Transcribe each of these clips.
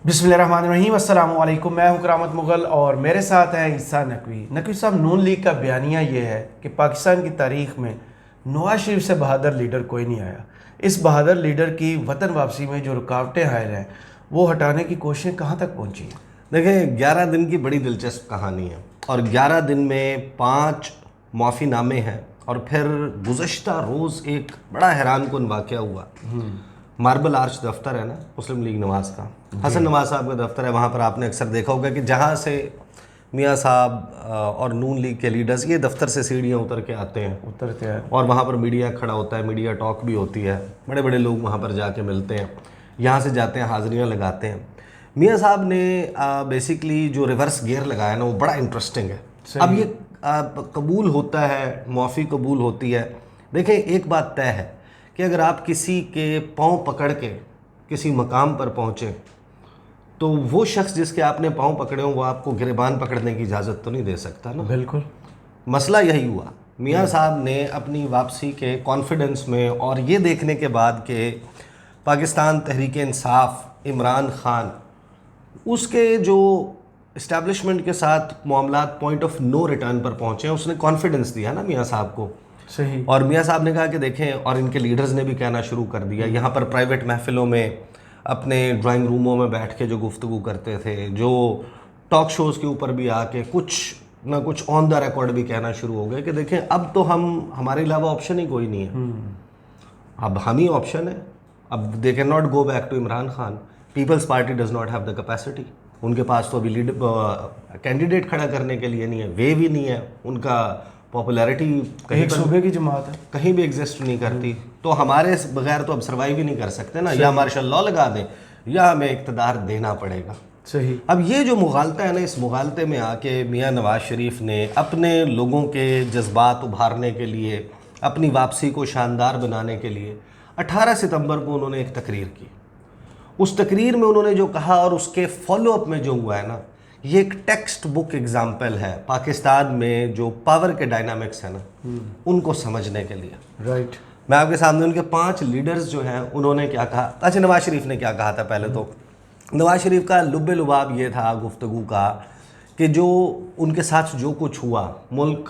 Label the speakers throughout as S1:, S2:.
S1: बिस्मिल्लाहिर्रहमानिर्रहीम, अस्सलाम वालेकुम। मैं हूं करामत मुग़ल और मेरे साथ हैं ईसा नकवी। नकवी साहब, नून लीग का बयानिया ये है कि पाकिस्तान की तारीख़ में नवाज शरीफ से बहादुर लीडर कोई नहीं आया। इस बहादुर लीडर की वतन वापसी में जो रुकावटें हायल हैं वो हटाने की कोशिशें कहाँ तक पहुँची हैं?
S2: देखिए, 11 दिन की बड़ी दिलचस्प कहानी है और 11 दिन में 5 माफ़ीनामे हैं। और फिर गुज़श्ता रोज़ एक बड़ा हैरानकुन वाक़या हुआ। मार्बल आर्च दफ्तर है ना मुस्लिम लीग नवाज़ का, हसन नवाज साहब का दफ्तर है। वहाँ पर आपने अक्सर देखा होगा कि जहाँ से मियाँ साहब और नून लीग के लीडर्स ये दफ्तर से सीढ़ियाँ उतरते हैं और वहाँ पर मीडिया खड़ा होता है, मीडिया टॉक भी होती है, बड़े बड़े लोग वहाँ पर जाके मिलते हैं, यहाँ से जाते हैं, हाज़िरियाँ लगाते हैं। मियाँ साहब ने बेसिकली जो रिवर्स गियर लगाया ना वो बड़ा इंटरेस्टिंग है। अब ये कबूल होता है, माफ़ी कबूल होती है। देखें, एक बात तय है कि अगर आप किसी के पाँव पकड़ के किसी मकाम पर पहुँचें तो वो शख्स जिसके आपने पाँव पकड़े हों वो आपको गिरबान पकड़ने की इजाज़त तो नहीं दे सकता ना।
S1: बिल्कुल,
S2: मसला यही हुआ। मियाँ साहब ने अपनी वापसी के कॉन्फिडेंस में और ये देखने के बाद कि पाकिस्तान तहरीक इंसाफ, इमरान ख़ान, उसके जो इस्टेब्लिशमेंट के साथ मामलात पॉइंट ऑफ नो रिटर्न पर पहुँचे हैं, उसने कॉन्फिडेंस दिया ना मियाँ साहब को।
S1: सही।
S2: और मियाँ साहब ने कहा कि देखें, और इनके लीडर्स ने भी कहना शुरू कर दिया, यहाँ पर प्राइवेट महफिलों में अपने ड्राइंग रूमों में बैठ के जो गुफ्तगू करते थे, जो टॉक शोज़ के ऊपर भी आके कुछ ना कुछ ऑन द रिकॉर्ड भी कहना शुरू हो गए कि देखें अब तो हमारे अलावा ऑप्शन ही कोई नहीं है, अब हम ही ऑप्शन है। अब they can not go back to Imran Khan. Peoples Party does not have the capacity. उनके पास तो अभी कैंडिडेट खड़ा करने के लिए नहीं है, वे भी नहीं है, उनका पॉपुलैरिटी कहीं
S1: एक सूबे की जमात है,
S2: कहीं भी एग्जिस्ट नहीं करती। तो हमारे बगैर तो अब सर्वाइव ही नहीं कर सकते ना, या मार्शल लॉ लगा दें या हमें इक़्तिदार देना पड़ेगा।
S1: सही।
S2: अब ये जो मुगालता है ना, इस मुगालते में आके मियाँ नवाज शरीफ ने अपने लोगों के जज्बात उभारने के लिए, अपनी वापसी को शानदार बनाने के लिए 18 सितंबर को उन्होंने एक तकरीर की। उस तकरीर में उन्होंने जो कहा और उसके फॉलो अप में जो हुआ है ना, ये एक टेक्स्ट बुक एग्जाम्पल है पाकिस्तान में जो पावर के डायनामिक्स है ना उनको समझने के लिए।
S1: राइट।
S2: मैं आपके सामने उनके 5 लीडर्स जो हैं उन्होंने क्या कहा। अच्छा, नवाज शरीफ ने क्या कहा था? पहले तो नवाज शरीफ का लुब्बे लुबाब ये था गुफ्तगू का कि जो उनके साथ जो कुछ हुआ, मुल्क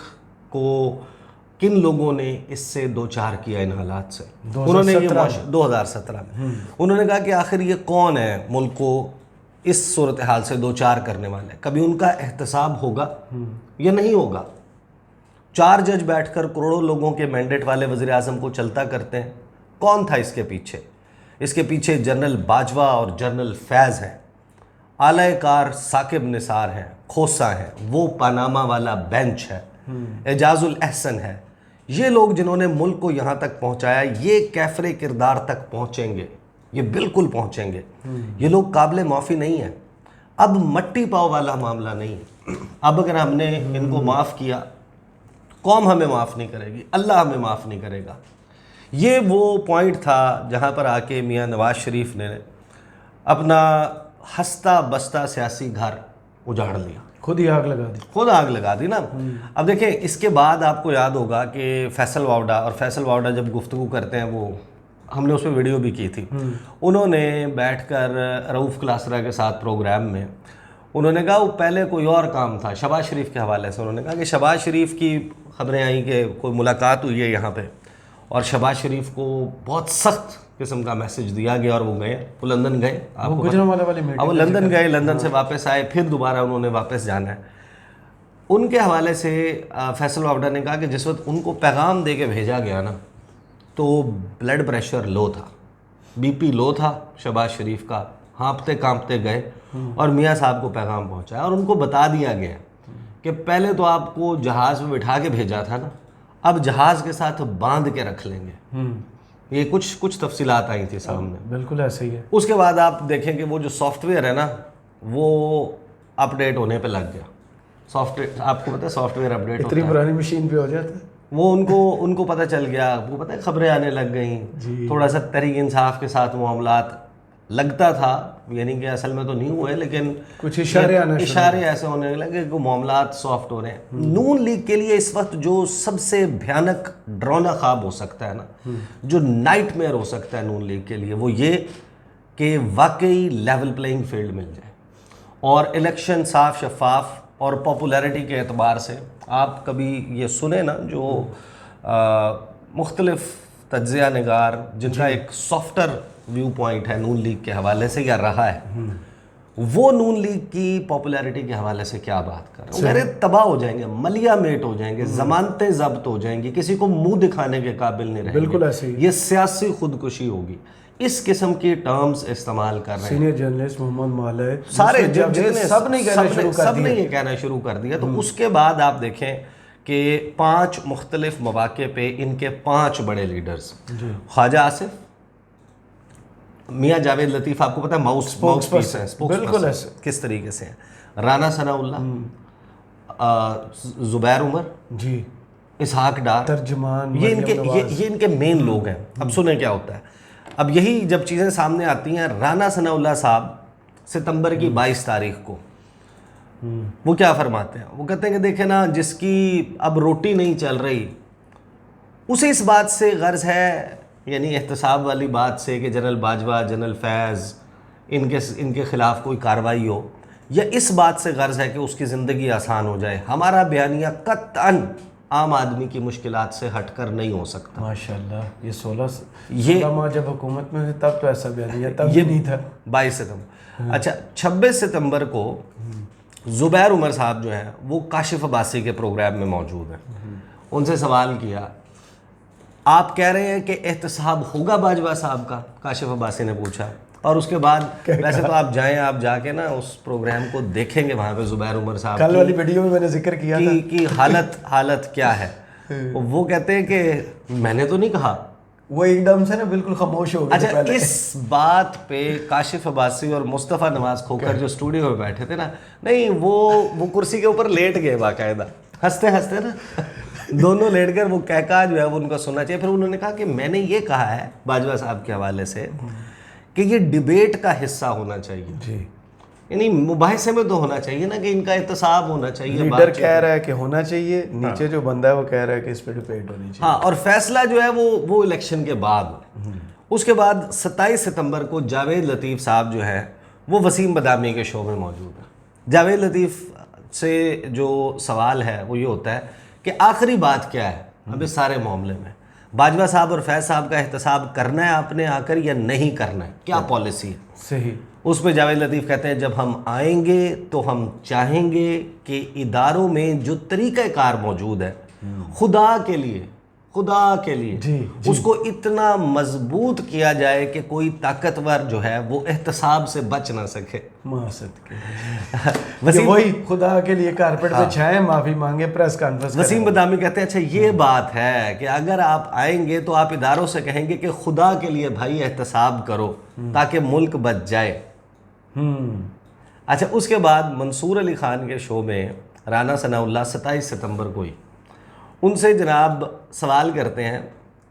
S2: को किन लोगों ने इससे दो चार किया इन हालात से। उन्होंने ये 2017 में उन्होंने कहा कि आखिर ये कौन है मुल्क को इस सूरत हाल से दो चार करने वाले। कभी उनका एहतसाब होगा या नहीं होगा? 4 जज बैठकर करोड़ों लोगों के मैंडेट वाले वज़ीर आज़म को चलता करते हैं। कौन था इसके पीछे? इसके पीछे जनरल बाजवा और जनरल फैज़ हैं, आला कार साकिब निसार हैं, खोसा हैं, वो पनामा वाला बेंच है, एजाजुल एहसन है। ये लोग जिन्होंने मुल्क को यहाँ तक पहुँचाया, ये कैफरे किरदार तक पहुँचेंगे, ये बिल्कुल पहुँचेंगे। ये लोग काबिल माफ़ी नहीं है। अब मट्टी पाव वाला मामला नहीं है। अब अगर हमने इनको माफ़ किया, कौम हमें माफ़ नहीं करेगी, अल्लाह हमें माफ़ नहीं करेगा। ये वो पॉइंट था जहाँ पर आके मियाँ नवाज शरीफ ने अपना हंसता बसता सियासी घर उजाड़ लिया,
S1: खुद ही आग लगा दी
S2: ना। अब देखें, इसके बाद आपको याद होगा कि फैसल वावडा, और फैसल वावडा जब गुफ्तगू करते हैं, वो हमने उस पर वीडियो भी की थी, उन्होंने बैठकर रऊफ़ क्लासरा के साथ प्रोग्राम में उन्होंने कहा वो पहले कोई और काम था। शहबाज शरीफ के हवाले से उन्होंने कहा कि शहबाज शरीफ की खबरें आई कि कोई मुलाकात हुई है यहाँ पे और शहबाज शरीफ को बहुत सख्त किस्म का मैसेज दिया गया और वो गए, वो लंदन गए।
S1: आपको गुजरांवाला वाली मीटिंग,
S2: वो लंदन गए, लंदन से वापस आए, फिर दोबारा उन्होंने वापस जाना है। उनके हवाले से फैसल वावडा ने कहा कि जिस वक्त उनको पैगाम दे के भेजा गया ना, तो ब्लड प्रेशर लो था, बीपी लो था शहबाज शरीफ का, हाँपते कांपते गए और मियाँ साहब को पैगाम पहुँचाया और उनको बता दिया गया कि पहले तो आपको जहाज़ में बिठा के भेजा था ना, अब जहाज़ के साथ बांध के रख लेंगे। ये कुछ तफसीलात आई थी सामने।
S1: बिल्कुल ऐसे ही है।
S2: उसके बाद आप देखें कि वो जो सॉफ्टवेयर है ना, वो अपडेट होने पे लग गया। सॉफ्टवेयर, आपको पता है सॉफ्टवेयर अपडेट
S1: इतनी पुरानी मशीन पे हो जाता है,
S2: वो उनको पता चल गया, वो पता है खबरें आने लग गई। थोड़ा सा तहरीक इंसाफ के साथ मामलात लगता था, यानी कि असल में तो नहीं हुए, लेकिन
S1: कुछ इशारे
S2: ऐसे होने लगे कि मामलात सॉफ्ट हो रहे हैं। नून लीग के लिए इस वक्त जो सबसे भयानक डरावना ख्वाब हो सकता है ना, जो नाइटमेयर हो सकता है नून लीग के लिए, वो ये कि वाकई लेवल प्लेइंग फील्ड मिल जाए और इलेक्शन साफ शफाफ और पॉपुलैरिटी के एतबार से। आप कभी ये सुने ना जो मुख्तलिफ तज्ज़िया निगार जिनका एक सॉफ्टर व्यू पॉइंट है नून लीग के हवाले से या रहा है, वो नून लीग की पॉपुलैरिटी के हवाले से क्या बात कर रहे हैं, अरे तबाह हो जाएंगे, मलिया मेट हो जाएंगे, जमानतें जब्त हो जाएंगी, किसी को मुंह दिखाने के काबिल नहीं रहेंगे।
S1: बिल्कुल ऐसे ही
S2: ये सियासी खुदकुशी होगी। इस किस्म की टर्म्स इस्तेमाल कर रहे हैं
S1: सीनियर जर्नलिस्ट मोहम्मद माले,
S2: सारे
S1: जितने सब ने
S2: ये कहना शुरू कर दिया। तो उसके बाद आप देखें कि 5 मुख्तलिफ मौके पे इनके 5 बड़े लीडर्स, ख्वाजा आसिफ, मियाँ जावेद लतीफ़, आपको पता है माउस पीस है,
S1: बिल्कुल ऐसे
S2: किस तरीके से है, राना सनाउल्लाह, ज़ुबैर उमर
S1: जी,
S2: इसहाक डार,
S1: तर्जमान,
S2: ये इनके मेन लोग हैं। अब सुने क्या होता है, अब यही जब चीज़ें सामने आती हैं, राना सनाउल्लाह साहब सितंबर की 22 तारीख को वो क्या फरमाते हैं, वो कहते हैं कि देखें ना, जिसकी अब रोटी नहीं चल रही उसे इस बात से गर्ज है, यानी एहतसाब वाली बात से कि जनरल बाजवा, जनरल फैज़ इनके ख़िलाफ़ कोई कार्रवाई हो, या इस बात से गर्ज है कि उसकी ज़िंदगी आसान हो जाए। हमारा बयानिया कतअन आम आदमी की मुश्किलात से हटकर नहीं हो सकता।
S1: माशाल्लाह, ये 16 माह जब हुकूमत में थे तब तो ऐसा बयानिया तब ये नहीं था।
S2: 22 सितंबर, अच्छा 26 सितंबर को ज़ुबैर उमर साहब जो हैं वो काशिफ अब्बासी के प्रोग्राम में मौजूद हैं। उनसे सवाल किया, आप कह रहे हैं कि एहतसाब होगा बाजवा साहब का, काशिफ अब्बासी ने पूछा। और उसके बाद वैसे तो आप जाएं, आप जाके ना उस प्रोग्राम को देखेंगे, वहाँ पे ज़ुबैर उमर साहब
S1: कल वाली वीडियो में मैंने जिक्र किया था
S2: कि हालत क्या है। वो कहते हैं कि मैंने तो नहीं कहा,
S1: वो एकदम से ना बिल्कुल खामोश हो गए।
S2: अच्छा, इस बात पे काशिफ अब्बासी और मुस्तफ़ा नवाज खोखर जो स्टूडियो में बैठे थे ना, नहीं वो कुर्सी के ऊपर लेट गए बाकायदा, हंसते हंसते ना दोनों लेट कर, वो कहका जो है वो उनका सुनना चाहिए। फिर उन्होंने कहा कि मैंने ये कहा है बाजवा साहब के हवाले से कि ये डिबेट का हिस्सा होना चाहिए जी, यानी मुबाहिसे में तो होना चाहिए ना कि इनका एहतसाब होना चाहिए।
S1: लीडर कह रहा है कि होना चाहिए, नीचे जो बंदा है वो कह रहा है कि इस पे डिबेट होनी चाहिए।
S2: हाँ, और फैसला जो है वो इलेक्शन के बाद। उसके बाद 27 सितंबर को जावेद लतीफ़ साहब जो है वो वसीम बदामी के शो में मौजूद है। जावेद लतीफ़ से जो सवाल है वो ये होता है कि आखिरी बात क्या है अब इस सारे मामले में, बाजवा साहब और फैज़ साहब का एहतसाब करना है आपने आकर या नहीं करना है, क्या पॉलिसी है।
S1: सही।
S2: उस पर जावेद लतीफ़ कहते हैं, जब हम आएंगे तो हम चाहेंगे कि इदारों में जो तरीक़ाकार मौजूद है खुदा के लिए जी, उसको इतना मजबूत किया जाए कि कोई ताकतवर जो है वो एहतसाब से बच ना सके।
S1: वही खुदा के लिए कारपेट पे छाए, माफ़ी मांगे, प्रेस कॉन्फ्रेंस।
S2: वसीम बदामी कहते हैं, अच्छा ये बात है कि अगर आप आएंगे तो आप इदारों से कहेंगे कि खुदा के लिए भाई एहतसाब करो ताकि मुल्क बच जाए। अच्छा, उसके बाद मंसूर अली ख़ान के शो में राना सनाउल्लाह 27 सितंबर को ही उनसे जनाब सवाल करते हैं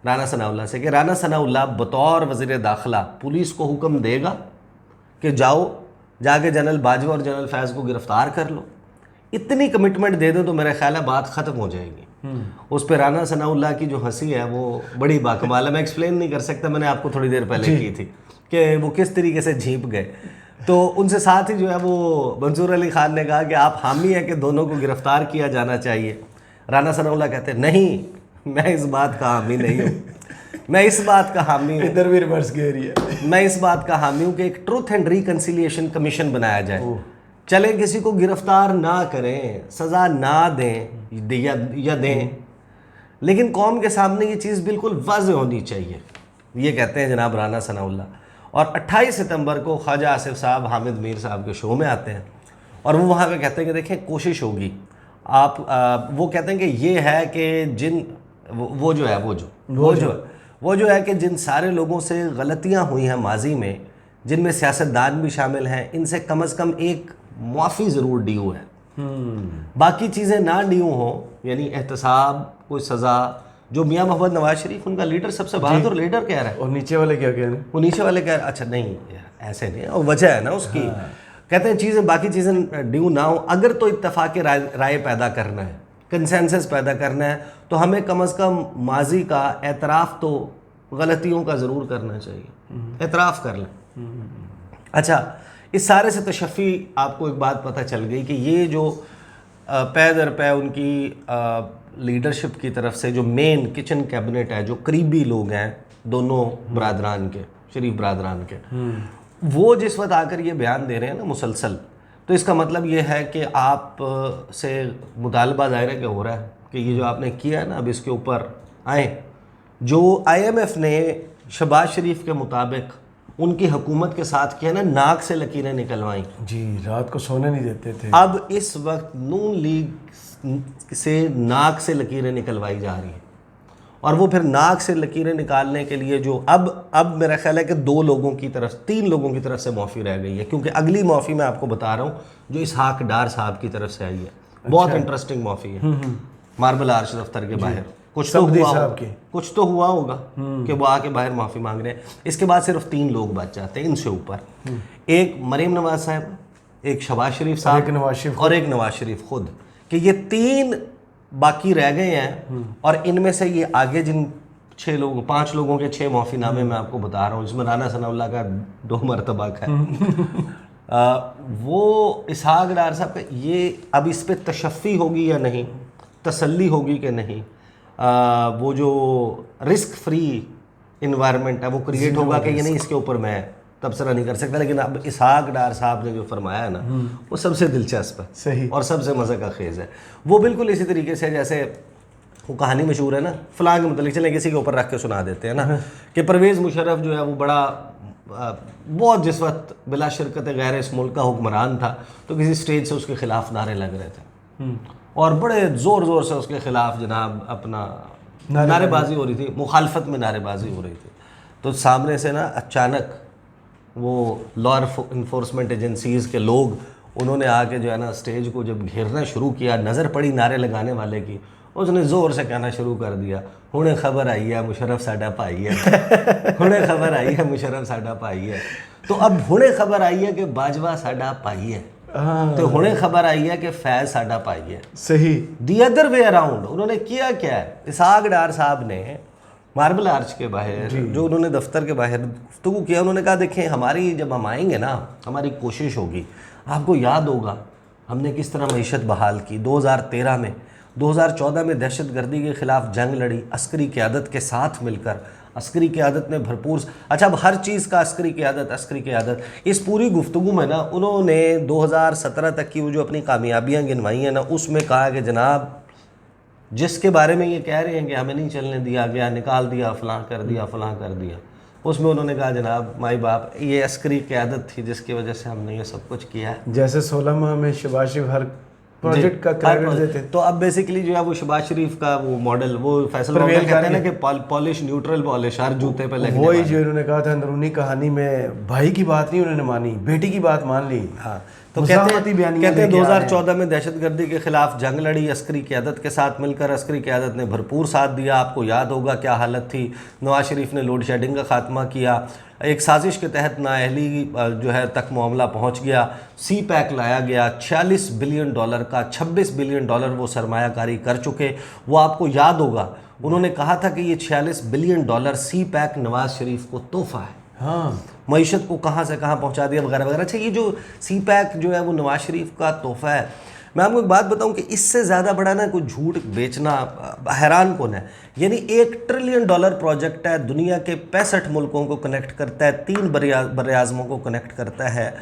S2: राना सनाउल्लाह से कि राना सनाउल्लाह बतौर वज़ीर दाखिला पुलिस को हुक्म देगा कि जाओ जाके जनरल बाजवा और जनरल फैज़ को गिरफ़्तार कर लो। इतनी कमिटमेंट दे दो तो मेरा ख्याल है बात ख़त्म हो जाएगी। उस पर राना सनाउल्लाह की जो हंसी है वो बड़ी बाकमाल है, मैं एक्सप्लेन नहीं कर सकता, मैंने आपको थोड़ी देर पहले की थी कि वो किस तरीके से झींप गए। तो उनसे साथ ही जो है वो मंसूर अली ख़ान ने कहा कि आप हामी हैं कि दोनों को गिरफ़्तार किया जाना चाहिए। राना सनाउल्लाह कहते हैं, नहीं, मैं इस बात का हामी नहीं हूँ, मैं इस बात का हामी हूँ,
S1: इधर भी रिवर्स गियर है,
S2: मैं इस बात का हामी हूँ कि एक ट्रूथ एंड रिकन्सिलिएशन कमीशन बनाया जाए। चले किसी को गिरफ्तार ना करें, सज़ा ना दें या दें, लेकिन कौम के सामने ये चीज़ बिल्कुल वाज़ेह होनी चाहिए। ये कहते हैं जनाब राना सनाउल्लाह। और 28 सितंबर को ख्वाजा आसिफ साहब हामिद मीर साहब के शो में आते हैं और वो वहाँ पे कहते हैं कि देखें कोशिश होगी आप वो कहते हैं कि ये है कि जिन वो जो है कि जिन सारे लोगों से गलतियाँ हुई हैं माजी में, जिनमें सियासतदान भी शामिल हैं, इनसे कम से कम एक मुआफ़ी ज़रूर ड्यू है। बाकी चीज़ें ना ड्यू हों, यानी एहतसाब, कोई सज़ा, जो मियाँ मोहम्मद नवाज शरीफ उनका लीडर सबसे बहादुर लीडर कह रहा है,
S1: और नीचे वाले क्या कह रहे हैं,
S2: वो नीचे वाले कह रहे हैं अच्छा नहीं ऐसे नहीं, और वजह है ना उसकी। कहते हैं चीज़ें, बाकी चीज़ें ड्यू ना हो, अगर तो इत्तफाक़ राय पैदा करना है, कंसेंसस पैदा करना है, तो हमें कम अज़ कम माजी का एतराफ़ तो गलतियों का ज़रूर करना चाहिए, एतराफ़ कर लें। अच्छा, इस सारे से तशफ़ी आपको एक बात पता चल गई कि ये जो पै दर पै उनकी लीडरशिप की तरफ से जो मेन किचन कैबिनेट है, जो करीबी लोग हैं दोनों बरादरान के, शरीफ बरादरान के, वो जिस वक्त आकर ये बयान दे रहे हैं ना मुसलसल, तो इसका मतलब ये है कि आप से मुतालबा ज़ाहिर है कि हो रहा है कि ये जो आपने किया है ना, अब इसके ऊपर आए। जो IMF ने शहबाज शरीफ के मुताबिक उनकी हुकूमत के साथ किया ना, नाक से लकीरें निकलवाई
S1: जी, रात को सोने नहीं देते थे।
S2: अब इस वक्त नून लीग से नाक से लकीरें निकलवाई जा रही हैं, और वो फिर नाक से लकीरें निकालने के लिए जो अब मेरा ख्याल है कि 2 लोगों की तरफ, 3 लोगों की तरफ से माफ़ी रह गई है, क्योंकि अगली माफ़ी मैं आपको बता रहा हूँ जो इसहाक डार साहब की तरफ से आई है। बहुत इंटरेस्टिंग माफ़ी है, मार्बल आर्च दफ्तर के बाहर। कुछ तो हुआ होगा कि वो आके बाहर माफ़ी मांग रहे हैं। इसके बाद सिर्फ 3 लोग बच जाते हैं इनसे ऊपर, एक मरीम नवाज साहब, एक शहबाज शरीफ साहब और एक नवाज शरीफ खुद, कि ये 3 बाकी रह गए हैं। और इनमें से ये आगे जिन 5 लोगों के 6 माफ़ीनामे मैं आपको बता रहा हूँ, जिसमें राना सनाउल्लाह का 2 मरतबा है, वो इसहाक डार साहब का, ये अब इस पर तशफ़ी होगी या नहीं, तसल्ली होगी कि नहीं, वो जो रिस्क फ्री इन्वायरमेंट है वो क्रिएट होगा कि ये नहीं, इसके ऊपर मैं तबसरा नहीं कर सकता। लेकिन अब इसहाक डार साहब ने जो फरमाया है ना, वो सबसे दिलचस्प है, सही, और सबसे मज़े का खेज़ है। वो बिल्कुल इसी तरीके से जैसे वो कहानी मशहूर है ना, फ़लाँ के मतलब चलें किसी के ऊपर रख के सुना देते हैं ना, कि परवेज़ मुशर्रफ जो है वो बड़ा बहुत जिस वक्त बिला शिरकत गैर इस मुल्क का हुक्मरान था, तो किसी स्टेज से उसके ख़िलाफ़ नारे लग रहे थे और बड़े ज़ोर ज़ोर से उसके ख़िलाफ़ जनाब अपना नारेबाजी हो रही थी, मुखालफत में नारेबाजी हो रही थी। तो सामने से ना अचानक वो लॉ इन्फोर्समेंट एजेंसीज़ के लोग, उन्होंने आके जो है ना स्टेज को जब घेरना शुरू किया, नज़र पड़ी नारे लगाने वाले की, उसने ज़ोर से कहना शुरू कर दिया, हुणे खबर आई है मुशर्रफ साडा भाई है, हुणे खबर आई है मुशर्रफ साडा भाई है। तो अब हुणे खबर आई है कि बाजवा साडा भाई है, तो हुणे खबर आई है कि फैज़ साडा भाई है।
S1: सही,
S2: दी अदर वे अराउंड। उन्होंने किया क्या है, इसहाक डार साहब ने मार्बल आर्च के बाहर जो उन्होंने दफ्तर के बाहर गुफ्तगू किया, उन्होंने कहा देखें हमारी जब हम आएंगे ना, हमारी कोशिश होगी, आपको याद होगा हमने किस तरह मईशत बहाल की 2013 में, 2014 में दहशत गर्दी के ख़िलाफ़ जंग लड़ी अस्करी क़यादत के साथ मिलकर, अस्करी क़यादत ने भरपूर, अच्छा अब हर चीज़ का अस्करी क़यादत। इस पूरी गुफ्तगू में ना उन्होंने 2017 तक की वो जो अपनी कामयाबियाँ गिनवाई हैं ना, उसमें कहा कि जनाब जिसके बारे में ये कह रहे हैं कि हमें नहीं चलने दिया गया, निकाल दिया, फ़लाँ कर दिया, उसमें उन्होंने कहा जनाब माई बाप, ये अस्करी क़यादत थी जिसकी वजह से हमने ये सब कुछ किया है।
S1: जैसे 16 माह में शहबाज शरीफ हर प्रोजेक्ट का क्रेडिट देते।
S2: तो अब बेसिकली जो है वो शहबाज शरीफ का वो मॉडल, वो फैसल मॉडल कहते हैं ना कि पॉलिश, न्यूट्रल पॉलिश हर जूते पे लगने वाला।
S1: वही जो इन्होंने कहा था अंदरूनी कहानी में, भाई की बात नहीं उन्होंने मानी, बेटी की बात मान ली।
S2: हाँ, तो कहते हैं 2014 में दहशतगर्दी के खिलाफ जंग लड़ी अस्करी क़यादत के साथ मिलकर, अस्करी क़यादत ने भरपूर साथ दिया। आपको याद होगा क्या हालत थी, नवाज शरीफ ने लोड शेडिंग का खात्मा किया, एक साजिश के तहत नाअहली जो है तक मामला पहुंच गया, सी पैक लाया गया, $46 बिलियन का $26 बिलियन वो सरमायाकारी कर चुके। वो आपको याद होगा उन्होंने कहा था कि ये $46 बिलियन सी पैक नवाज शरीफ को तोहफा है, हाँ, मईशत को कहाँ से कहाँ पहुँचा दिया वगैरह वगैरह। अच्छा, ये जो सी पैक जो है वो नवाज शरीफ का तोहफा है। मैं आपको एक बात बताऊं कि इससे ज़्यादा बड़ा ना कोई झूठ बेचना हैरान कौन है। यानी $1 ट्रिलियन प्रोजेक्ट है, दुनिया के 65 मुल्कों को कनेक्ट करता है, 3 बरआज़मों को कनेक्ट करता है।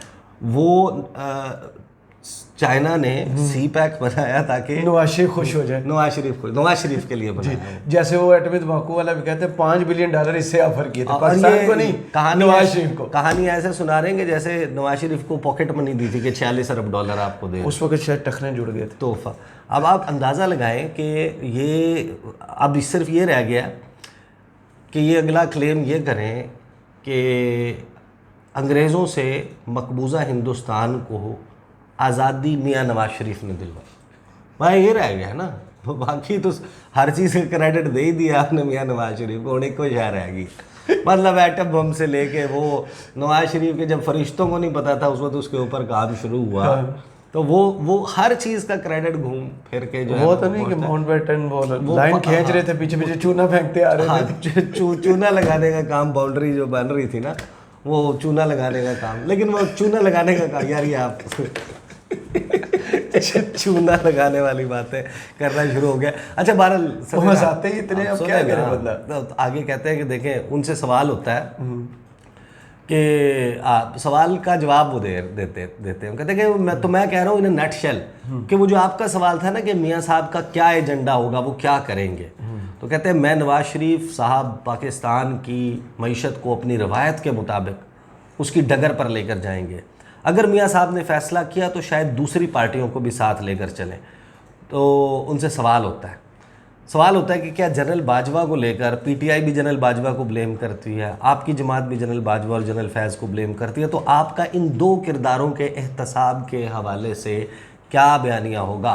S2: वो चाइना ने सी पैक बनाया ताकि
S1: नवाज शरीफ खुश हो जाए,
S2: नवाज शरीफ के लिए बनाया।
S1: जैसे वो एटमी तंबाकू वाला भी कहते हैं $5 बिलियन इससे ऑफर किए थे पाकिस्तान को नहीं, नवाज शरीफ को।
S2: कहानी ऐसे सुना रहे हैं कि जैसे नवाज शरीफ को पॉकेट मनी दी थी कि $46 अरब आपको दे,
S1: उस वक्त शायद टखने जुड़ गए थे,
S2: तोहफा। अब आप अंदाज़ा लगाएं कि ये अब सिर्फ ये रह गया कि ये अगला क्लेम ये करें कि अंग्रेज़ों से मकबूजा हिंदुस्तान को आज़ादी मियाँ नवाज शरीफ ने दिलवाई। भाई ये रह गया ना, बाकी तो हर चीज़ का क्रेडिट दे ही दिया आपने मियाँ नवाज शरीफ को, उन्हें कोई शह रह गई। मतलब एटम बम से लेके वो नवाज शरीफ के जब फरिश्तों को नहीं पता था उस वक्त उसके ऊपर काम शुरू हुआ, तो वो हर चीज़ का क्रेडिट घूम फिर के जो
S1: वो तो नहीं कि माउंटबेटन वो लाइन खींच रहे थे, पीछे पीछे चूना फेंकते आ रहे थे,
S2: चूना लगाने का काम, बाउंड्री जो बन रही थी ना, वो चूना लगाने का काम, लेकिन वो चूना लगाने का काम, यार ये आप चूना लगाने वाली बातें करना शुरू हो गया। अच्छा बहरहाल
S1: आते ही इतने, अब क्या करे बंदा।
S2: तो आगे कहते हैं कि देखें, उनसे सवाल होता है कि सवाल का जवाब वो देते हैं, कहते हैं कि मैं कह रहा हूँ इन नट शेल कि वो जो आपका सवाल था ना कि मियाँ साहब का क्या एजेंडा होगा, वो क्या करेंगे, तो कहते हैं मैं नवाज शरीफ साहब पाकिस्तान की मईशत को अपनी रवायत के मुताबिक उसकी डगर पर लेकर जाएंगे। अगर मियाँ साहब ने फैसला किया तो शायद दूसरी पार्टियों को भी साथ लेकर चलें। तो उनसे सवाल होता है कि क्या जनरल बाजवा को लेकर पीटीआई भी जनरल बाजवा को ब्लेम करती है, आपकी जमात भी जनरल बाजवा और जनरल फैज़ को ब्लेम करती है, तो आपका इन दो किरदारों के एहतसाब के हवाले से क्या बयानिया होगा?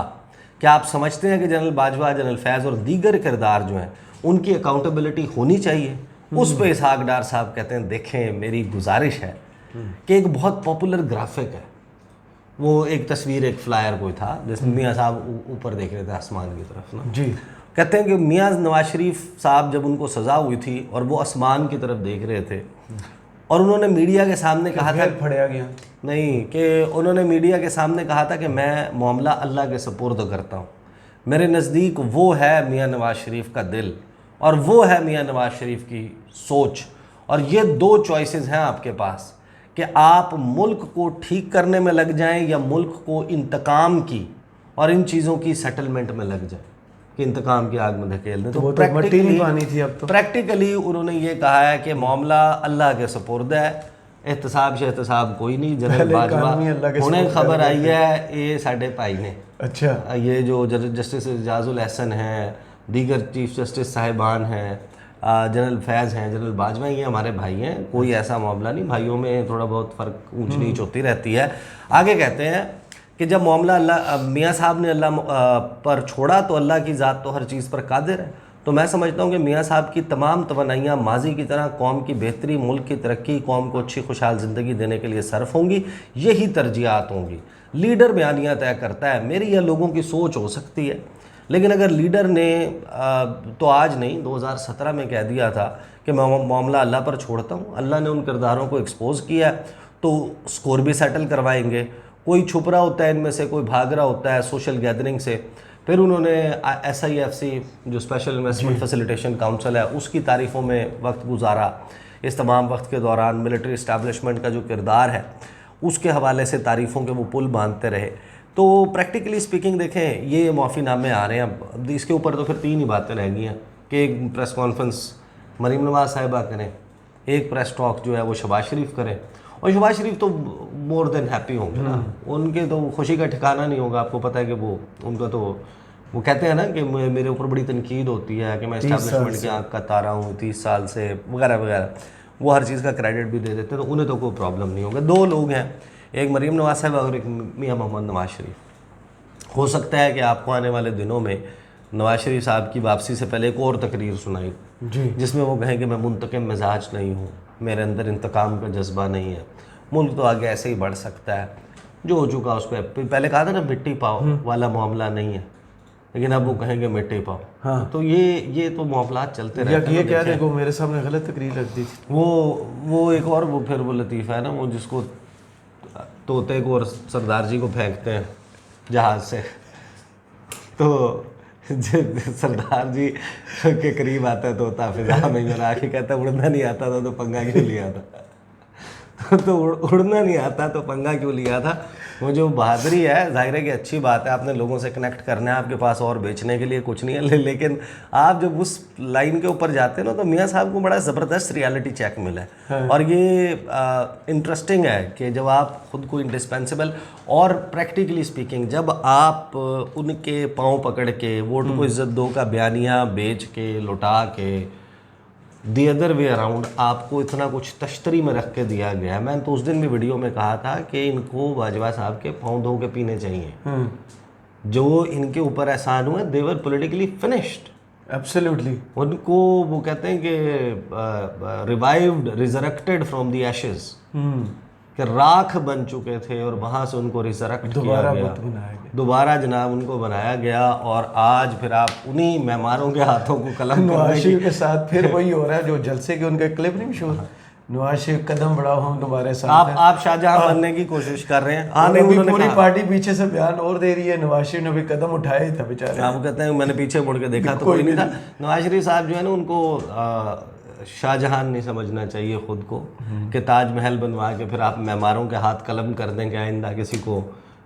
S2: क्या आप समझते हैं कि जनरल बाजवा, जनरल फैज़ और दीगर किरदार जो हैं उनकी अकाउंटेबिलिटी होनी चाहिए? उस पर इसहाक डार साहब कहते हैं देखें, मेरी गुजारिश है कि एक बहुत पॉपुलर ग्राफिक है, वो एक तस्वीर, एक फ्लायर कोई था जिसमें मियाँ साहब ऊपर देख रहे थे आसमान की तरफ ना
S1: जी।
S2: कहते हैं कि मियाँ नवाज शरीफ साहब जब उनको सज़ा हुई थी और वो आसमान की तरफ देख रहे थे और उन्होंने मीडिया के सामने कहा था,
S1: फड़िया गया
S2: नहीं, कि उन्होंने मीडिया के सामने कहा था कि मैं मामला अल्लाह के सपुर्द करता हूँ, मेरे नज़दीक वो है मियाँ नवाज शरीफ का दिल और वो है मियाँ नवाज शरीफ की सोच, और ये दो चॉइसेस हैं आपके पास कि आप मुल्क को ठीक करने में लग जाएं या मुल्क को इंतकाम की और इन चीज़ों की सेटलमेंट में लग जाएं कि इंतकाम की आग में धकेल दें।
S1: तो वो तो मट्टी नहीं पानी थी अब तो।
S2: प्रैक्टिकली उन्होंने ये कहा है कि मामला अल्लाह के सपुर्द है, एहतसाब से एहतसाब कोई नहीं, जनरल बाजवा उन्हें खबर आई है ये साढ़े भाई ने,
S1: अच्छा
S2: ये जो जस्टिस एजाजुल एहसन हैं, दीगर चीफ जस्टिस साहिबान हैं, जनरल फैज़ हैं, जनरल बाजवा, ये हमारे भाई हैं, कोई ऐसा मामला नहीं, भाइयों में थोड़ा बहुत फ़र्क ऊंच नीच होती रहती है। आगे कहते हैं कि जब मामला अल्लाह मियाँ साहब ने अल्लाह पर छोड़ा तो अल्लाह की ज़ात तो हर चीज़ पर कादिर है। तो मैं समझता हूँ कि मियाँ साहब की तमाम तवन्नाइयाँ माजी की तरह कौम की बेहतरी, मुल्क की तरक्की, कौम को अच्छी खुशहाल ज़िंदगी देने के लिए सर्फ होंगी, यही तरजीहात होंगी। लीडर बयानियाँ तय करता है, मेरी या लोगों की सोच हो सकती है, लेकिन अगर लीडर ने तो आज नहीं 2017 में कह दिया था कि मैं मामला अल्लाह पर छोड़ता हूँ, अल्लाह ने उन किरदारों को एक्सपोज़ किया है तो स्कोर भी सेटल करवाएंगे। कोई छुप रहा होता है इनमें से, कोई भाग रहा होता है सोशल गैदरिंग से। फिर उन्होंने SIFC जो स्पेशल इन्वेस्टमेंट फैसिलिटेशन काउंसिल है उसकी तारीफ़ों में वक्त गुजारा। इस तमाम वक्त के दौरान मिलिट्री इस्टेब्लिशमेंट का जो किरदार है उसके हवाले से तारीफ़ों के वो पुल बांधते रहे। तो प्रैक्टिकली स्पीकिंग देखें, ये माफ़ीनामे आ रहे हैं, अब इसके ऊपर तो फिर तीन ही बातें रह गई हैं कि एक प्रेस कॉन्फ्रेंस मरीम नवाज साहिबा करें, एक प्रेस टॉक जो है वो शहबाज शरीफ करें, और शहबाज शरीफ तो मोर देन हैप्पी होंगे ना, उनके तो खुशी का ठिकाना नहीं होगा। आपको पता है कि वो उनका तो वो कहते हैं ना कि मेरे ऊपर बड़ी तनकीद होती है कि मैं इस्टेब्लिशमेंट की आँख का तारा हूँ 30 साल से वगैरह वगैरह, वो हर चीज़ का क्रेडिट भी दे देते हैं, तो उन्हें तो कोई प्रॉब्लम नहीं होगा। दो लोग हैं, एक मरीम नवाज साहब और एक मियाँ मोहम्मद नवाज शरीफ। हो सकता है कि आपको आने वाले दिनों में नवाज शरीफ साहब की वापसी से पहले एक और तकरीर सुनाई
S1: जी,
S2: जिसमें वो कहें कि मैं मुंतकिम मिजाज नहीं हूँ, मेरे अंदर इंतकाम का जज्बा नहीं है, मुल्क तो आगे ऐसे ही बढ़ सकता है, जो हो चुका उस पर पहले कहा था ना मिट्टी पाओ वाला मामला नहीं है, लेकिन अब वो कहेंगे मिट्टी पाओ।
S1: हाँ।
S2: तो ये तो मामला चलते रहते हैं।
S1: ये क्या देखो मेरे सामने गलत तकरीर रख दी थी।
S2: वो एक और वो फिर वो लतीफ़ा है ना, वो जिसको तोते को और सरदार जी को फेंकते हैं जहाज़ से, तो सरदार जी के करीब आता है तोता फिजा में और आके कहता है उड़ना नहीं आता था तो पंगा क्यों लिया था तो उड़ना नहीं आता तो पंगा क्यों लिया था। वो जो बहादुरी है, जाहिर है कि अच्छी बात है, आपने लोगों से कनेक्ट करना है, आपके पास और बेचने के लिए कुछ नहीं है, लेकिन आप जब उस लाइन के ऊपर जाते हैं ना तो मियाँ साहब को बड़ा ज़बरदस्त रियलिटी चेक मिला है। और ये इंटरेस्टिंग है कि जब आप खुद को इंडिस्पेंसिबल और प्रैक्टिकली स्पीकिंग जब आप उनके पाँव पकड़ के वोट को इज्जत दो का बयानिया बेच के लुटा के दी अदर वे अराउंड आपको इतना कुछ तश्तरी में रख के दिया गया है। मैंने तो उस दिन भी वीडियो में कहा था कि इनको बाजवा साहब के पाँव धो के पीने चाहिए। जो इनके ऊपर एहसान हुआ, देवर पॉलिटिकली फिनिश्ड,
S1: एब्सोल्युटली।
S2: उनको वो कहते हैं कि revived, resurrected from the Ashes, कि राख बन चुके थे और वहाँ से उनको रिजरेक्ट किया गया, दोबारा जनाब उनको बनाया गया। और आज फिर आप उन्हीं मेहमानों के हाथों को कलम
S1: नवाज शरीफ के साथ फिर वही हो रहा है जो जलसे के उनके क्लिप नहीं मशहूर, नवाज शरीफ कदम बढ़ाओ हम तुम्हारे साथ हैं।
S2: आप शाहजहां बनने की कोशिश कर रहे हैं। हाँ
S1: और
S2: नहीं,
S1: अभी
S2: उन्होंने
S1: पूरी
S2: कहा,
S1: पार्टी पीछे से बयान और दे रही है, नवाज शरीफ ने अभी कदम उठाया ही था बेचारे।
S2: आप कहते हैं मैंने पीछे मुड़ के देखा तो कोई नहीं था। नवाज शरीफ साहब जो है ना, उनको शाहजहां नहीं समझना चाहिए खुद को, कि ताजमहल बनवा के फिर आप मेमारों के हाथ कलम कर देंगे,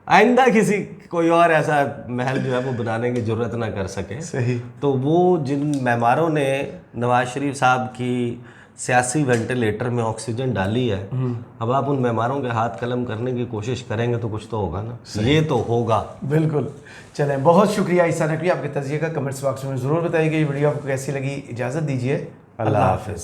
S2: आइंदा किसी कोई और ऐसा महल जो है वो बनाने की जरूरत ना कर सके।
S1: सही।
S2: तो वो जिन मेमारों ने नवाज शरीफ साहब की सियासी वेंटिलेटर में ऑक्सीजन डाली है, अब आप उन मेमारों के हाथ कलम करने की कोशिश करेंगे तो कुछ तो होगा ना, ये तो होगा।
S1: बिल्कुल। चलें, बहुत शुक्रिया ईसा नकवी, आपके तजिए का कमेंट्स बॉक्स में ज़रूर बताइएगा। ये वीडियो आपको कैसी लगी। इजाज़त दीजिए, अल्लाह हाफिज़।